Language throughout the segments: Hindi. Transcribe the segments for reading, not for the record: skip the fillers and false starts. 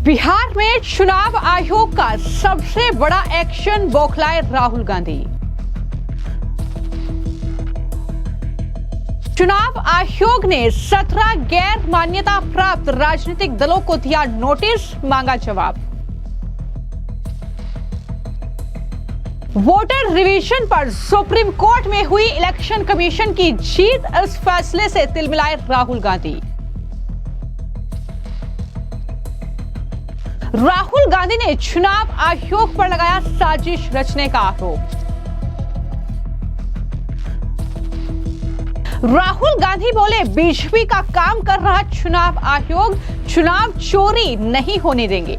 बिहार में चुनाव आयोग का सबसे बड़ा एक्शन, बौखलाए राहुल गांधी। चुनाव आयोग ने 17 गैर मान्यता प्राप्त राजनीतिक दलों को दिया नोटिस, मांगा जवाब। वोटर रिवीजन पर सुप्रीम कोर्ट में हुई इलेक्शन कमीशन की जीत, इस फैसले से तिलमिलाए राहुल गांधी। राहुल गांधी ने चुनाव आयोग पर लगाया साजिश रचने का आरोप। राहुल गांधी बोले, बीजेपी का काम कर रहा चुनाव आयोग चुनाव चोरी नहीं होने देंगे।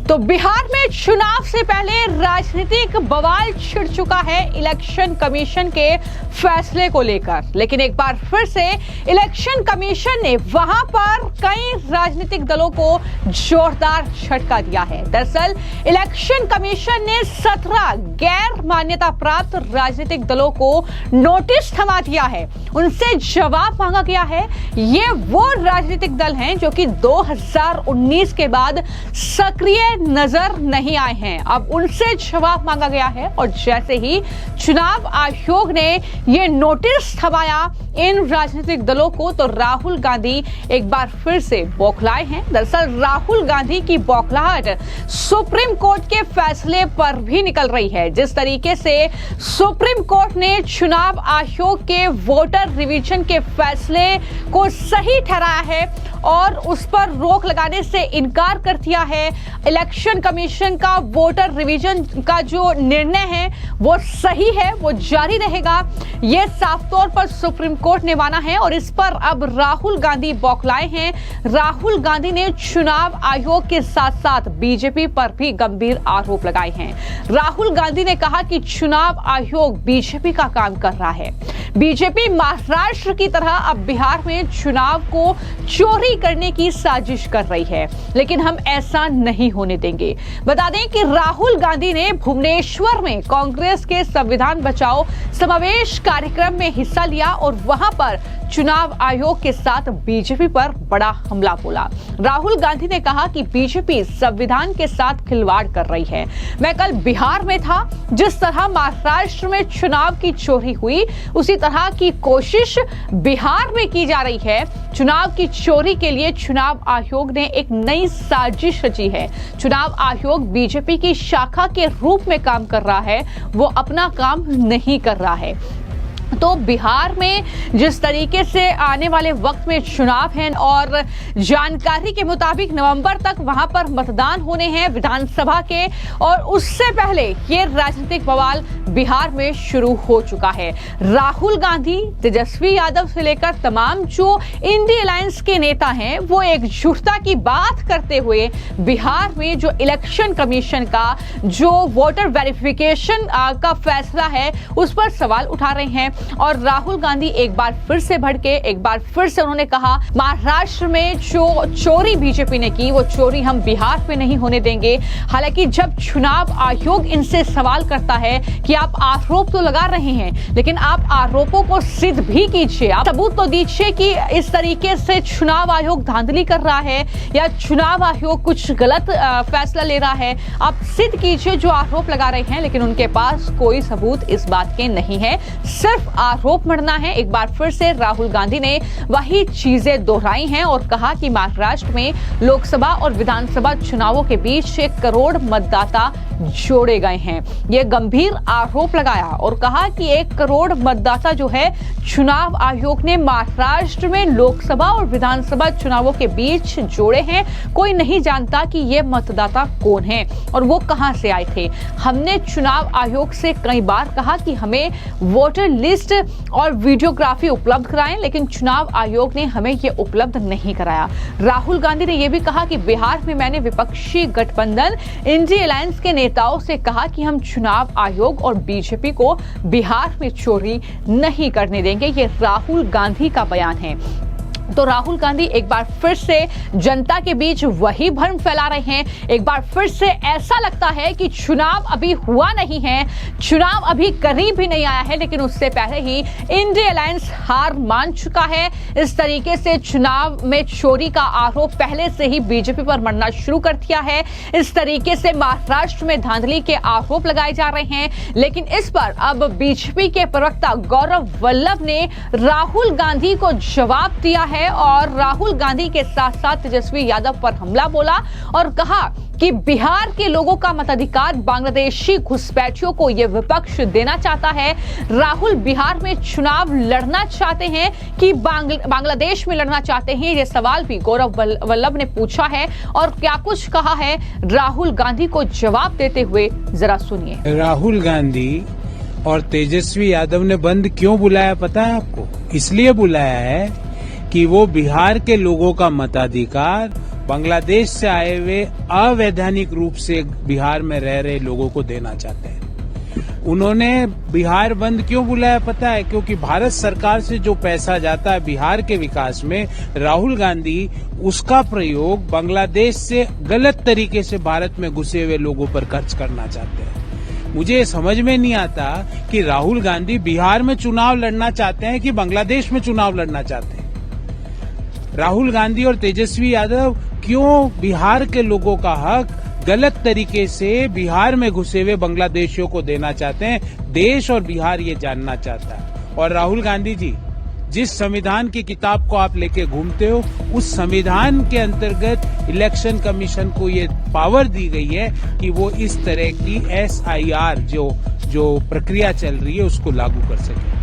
तो बिहार में चुनाव से पहले राजनीतिक बवाल छिड़ चुका है इलेक्शन कमीशन के फैसले को लेकर, लेकिन एक बार फिर से इलेक्शन कमीशन ने वहां पर कई राजनीतिक दलों को जोरदार झटका दिया है। दरअसल इलेक्शन कमीशन ने 17 गैर मान्यता प्राप्त राजनीतिक दलों को नोटिस थमा दिया है, उनसे जवाब मांगा गया है। ये वो राजनीतिक दल हैं जो कि 2019 के बाद सक्रिय नजर नहीं आए हैं, अब उनसे जवाब मांगा गया है। और जैसे ही चुनाव आयोग ने ये नोटिस थमाया इन राजनीतिक दलों को, तो राहुल गांधी एक बार फिर से बौखलाए हैं। दरअसल राहुल गांधी की बौखलाहट सुप्रीम कोर्ट के फैसले पर भी निकल रही है। जिस तरीके से सुप्रीम कोर्ट ने चुनाव आयोग के वोटर रिवीजन के फैसले को सही ठहराया है और उस पर रोक लगाने से इनकार कर दिया है, इलेक्शन कमीशन का वोटर रिवीजन का जो निर्णय है वो सही है, वो जारी रहेगा, ये साफ तौर पर सुप्रीम कोर्ट ने माना है। और इस पर अब राहुल गांधी बौखलाए हैं। राहुल गांधी ने चुनाव आयोग के साथ साथ बीजेपी पर भी गंभीर आरोप लगाए हैं। राहुल गांधी ने कहा कि चुनाव आयोग बीजेपी का काम कर रहा है, बीजेपी महाराष्ट्र की तरह अब बिहार में चुनाव को चोरी करने की साजिश कर रही है, लेकिन हम ऐसा नहीं होने देंगे। बता दें कि राहुल गांधी ने भुवनेश्वर में कांग्रेस के संविधान बचाओ समावेश कार्यक्रम में हिस्सा लिया और वहां पर चुनाव आयोग के साथ बीजेपी पर बड़ा हमला बोला। राहुल गांधी ने कहा कि बीजेपी संविधान के साथ खिलवाड़ कर रही है। मैं कल बिहार में था, जिस तरह महाराष्ट्र में चुनाव की चोरी हुई उसी तरह की कोशिश बिहार में की जा रही है। चुनाव की चोरी के लिए चुनाव आयोग ने एक नई साजिश रची है। चुनाव आयोग बीजेपी की शाखा के रूप में काम कर रहा है, वो अपना काम नहीं कर रहा है। तो बिहार में जिस तरीके से आने वाले वक्त में चुनाव हैं और जानकारी के मुताबिक नवंबर तक वहां पर मतदान होने हैं विधानसभा के, और उससे पहले ये राजनीतिक बवाल बिहार में शुरू हो चुका है। राहुल गांधी, तेजस्वी यादव से लेकर तमाम जो इंडिया अलायंस के नेता हैं वो एकजुटता की बात करते हुए बिहार में जो इलेक्शन कमीशन का जो वोटर वेरिफिकेशन का फैसला है उस पर सवाल उठा रहे हैं। और राहुल गांधी एक बार फिर से भड़के, एक बार फिर से उन्होंने कहा महाराष्ट्र में जो चोरी बीजेपी ने की वो चोरी हम बिहार में नहीं होने देंगे। हालांकि जब चुनाव आयोग इनसे सवाल करता है कि आप आरोप तो लगा रहे हैं, लेकिन आप आरोपों को सिद्ध भी कीजिए, आप सबूत तो दीजिए कि इस तरीके से चुनाव आयोग धांधली कर रहा है या चुनाव आयोग कुछ गलत फैसला ले रहा है, आप सिद्ध कीजिए जो आरोप लगा रहे हैं। लेकिन उनके पास कोई सबूत इस बात के नहीं है, सिर्फ आरोप मढ़ना है। एक बार फिर से राहुल गांधी ने वही चीजें दोहराई हैं और कहा कि महाराष्ट्र में लोकसभा और विधानसभा चुनावों के बीच 1 करोड़ मतदाता जोड़े गए हैं। यह गंभीर आरोप लगाया और कहा कि 1 करोड़ मतदाता जो है चुनाव आयोग ने महाराष्ट्र में लोकसभा और विधानसभा चुनावों के बीच जोड़े हैं। कोई नहीं जानता कि ये मतदाता कौन है और वो कहां से आए थे। हमने चुनाव आयोग से कई बार कहा कि हमें वोटर लिस्ट और वीडियोग्राफी उपलब्ध कराएं, लेकिन चुनाव आयोग ने हमें यह उपलब्ध नहीं कराया। राहुल गांधी ने यह भी कहा कि बिहार में मैंने विपक्षी गठबंधन इंडिया अलायंस के नेताओं से कहा कि हम चुनाव आयोग और बीजेपी को बिहार में चोरी नहीं करने देंगे। ये राहुल गांधी का बयान है। तो राहुल गांधी एक बार फिर से जनता के बीच वही भ्रम फैला रहे हैं। एक बार फिर से ऐसा लगता है कि चुनाव अभी हुआ नहीं है, चुनाव अभी करीब भी नहीं आया है, लेकिन उससे पहले ही इंडिया अलायंस हार मान चुका है। इस तरीके से चुनाव में चोरी का आरोप पहले से ही बीजेपी पर मरना शुरू कर दिया है। इस तरीके से महाराष्ट्र में धांधली के आरोप लगाए जा रहे हैं, लेकिन इस पर अब बीजेपी के प्रवक्ता गौरव वल्लभ ने राहुल गांधी को जवाब दिया है और राहुल गांधी के साथ साथ तेजस्वी यादव पर हमला बोला और कहा कि बिहार के लोगों का मताधिकार बांग्लादेशी घुसपैठियों को यह विपक्ष देना चाहता है। राहुल बिहार में चुनाव लड़ना चाहते हैं कि बांग्लादेश में लड़ना चाहते हैं, यह सवाल भी गौरव वल्लभ ने पूछा है और क्या कुछ कहा है राहुल गांधी को जवाब देते हुए, जरा सुनिए। राहुल गांधी और तेजस्वी यादव ने बंद क्यों बुलाया पता है आपको? इसलिए बुलाया है कि वो बिहार के लोगों का मताधिकार बांग्लादेश से आए हुए अवैधानिक रूप से बिहार में रह रहे लोगों को देना चाहते हैं। उन्होंने बिहार बंद क्यों बुलाया पता है? क्योंकि भारत सरकार से जो पैसा जाता है बिहार के विकास में, राहुल गांधी उसका प्रयोग बांग्लादेश से गलत तरीके से भारत में घुसे हुए लोगों पर खर्च करना चाहते हैं। मुझे ये समझ में नहीं आता कि राहुल गांधी बिहार में चुनाव लड़ना चाहते हैं कि बांग्लादेश में चुनाव लड़ना चाहते हैं। राहुल गांधी और तेजस्वी यादव क्यों बिहार के लोगों का हक गलत तरीके से बिहार में घुसे हुए बांग्लादेशियों को देना चाहते हैं? देश और बिहार ये जानना चाहता है। और राहुल गांधी जी, जिस संविधान की किताब को आप लेके घूमते हो, उस संविधान के अंतर्गत इलेक्शन कमीशन को ये पावर दी गई है कि वो इस तरह की SIR जो प्रक्रिया चल रही है उसको लागू कर सके।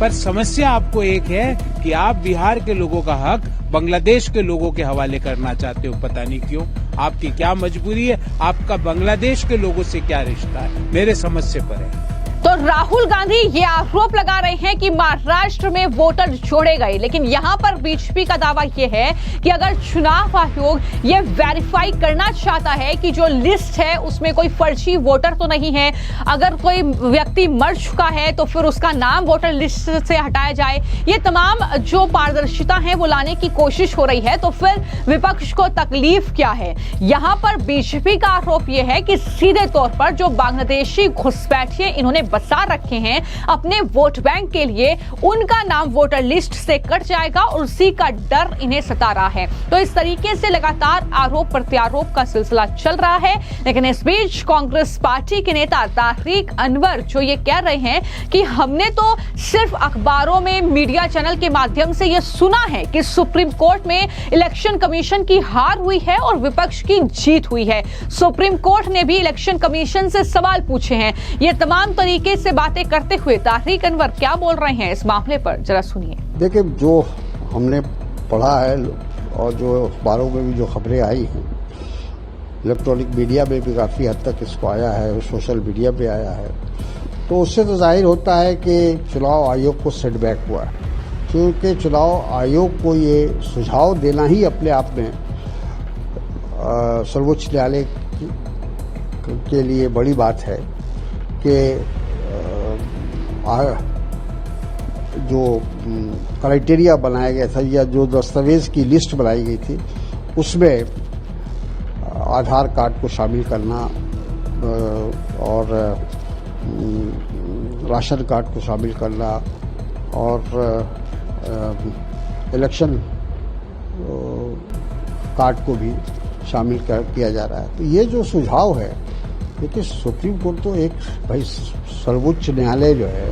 पर समस्या आपको एक है कि आप बिहार के लोगों का हक बांग्लादेश के लोगों के हवाले करना चाहते हो, पता नहीं क्यों। आपकी क्या मजबूरी है? आपका बांग्लादेश के लोगों से क्या रिश्ता है? मेरे समझ से परे है। तो राहुल गांधी ये आरोप लगा रहे हैं कि महाराष्ट्र में वोटर जोड़े गए, लेकिन यहां पर बीजेपी का दावा यह है कि अगर चुनाव आयोग ये वेरीफाई करना चाहता है कि जो लिस्ट है उसमें कोई फर्जी वोटर तो नहीं है, अगर कोई व्यक्ति मर चुका है तो फिर उसका नाम वोटर लिस्ट से हटाया जाए, ये तमाम जो पारदर्शिता है वो लाने की कोशिश हो रही है, तो फिर विपक्ष को तकलीफ क्या है? यहां पर बीजेपी का आरोप यह है कि सीधे तौर पर जो बांग्लादेशी घुसपैठिए इन्होंने बसा रखे हैं अपने वोट बैंक के लिए, उनका नाम वोटर लिस्ट से कट जाएगा और उसी का डर इन्हें सता रहा है। तो इस तरीके से लगातार आरोप प्रत्यारोप का सिलसिला चल रहा है, लेकिन इस बीच कांग्रेस पार्टी के नेता तारिक अनवर जो ये कह रहे हैं कि हमने तो सिर्फ अखबारों में, मीडिया चैनल के माध्यम से ये सुना है कि सुप्रीम कोर्ट में इलेक्शन कमीशन की हार हुई है और विपक्ष की जीत हुई है। सुप्रीम कोर्ट ने भी इलेक्शन कमीशन से सवाल पूछे हैं। ये तमाम तरीके से बातें करते हुए तारिक अनवर क्या बोल रहे हैं इस मामले पर, जरा सुनिए। देखिए, जो हमने पढ़ा है और जो अखबारों में भी जो खबरें आई हैं, इलेक्ट्रॉनिक मीडिया में भी काफ़ी हद तक इसको आया है, सोशल मीडिया पे आया है, तो उससे तो जाहिर होता है कि चुनाव आयोग को सेटबैक हुआ है, क्योंकि चुनाव आयोग को ये सुझाव देना ही अपने आप में सर्वोच्च न्यायालय के लिए बड़ी बात है कि जो क्राइटेरिया बनाया गया था या जो दस्तावेज की लिस्ट बनाई गई थी उसमें आधार कार्ड को शामिल करना और राशन कार्ड को शामिल करना और इलेक्शन कार्ड को भी शामिल किया जा रहा है। तो ये जो सुझाव है, देखिए सुप्रीम कोर्ट तो एक भाई सर्वोच्च न्यायालय जो है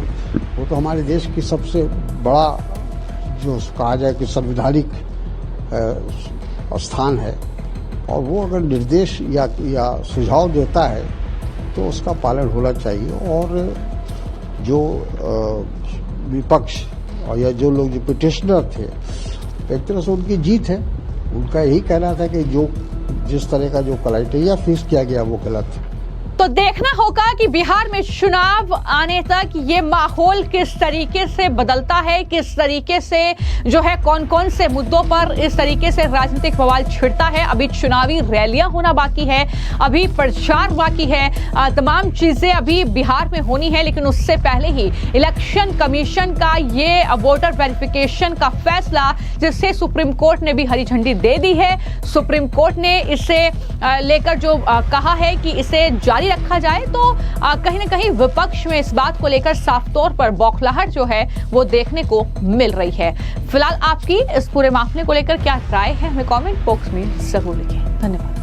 वो तो हमारे देश की सबसे बड़ा जो कहा जाए कि संवैधानिक स्थान है, और वो अगर निर्देश या सुझाव देता है तो उसका पालन होना चाहिए। और जो विपक्ष और या जो लोग जो पिटिशनर थे, एक तरह से उनकी जीत है। उनका यही कहना था कि जो जिस तरह का जो क्राइटेरिया फिक्स किया गया वो गलत है। तो देखना होगा कि बिहार में चुनाव आने तक ये माहौल किस तरीके से बदलता है, किस तरीके से जो है कौन कौन से मुद्दों पर इस तरीके से राजनीतिक बवाल छिड़ता है। अभी चुनावी रैलियां होना बाकी है, अभी प्रचार बाकी है, तमाम चीजें अभी बिहार में होनी है, लेकिन उससे पहले ही इलेक्शन कमीशन का ये वोटर वेरिफिकेशन का फैसला, जिससे सुप्रीम कोर्ट ने भी हरी झंडी दे दी है। सुप्रीम कोर्ट ने इसे लेकर जो कहा है कि इसे जारी रखा जाए, तो कहीं ना कहीं विपक्ष में इस बात को लेकर साफ तौर पर बौखलाहट जो है वो देखने को मिल रही है। फिलहाल आपकी इस पूरे मामले को लेकर क्या राय है, हमें कमेंट बॉक्स में जरूर लिखें। धन्यवाद।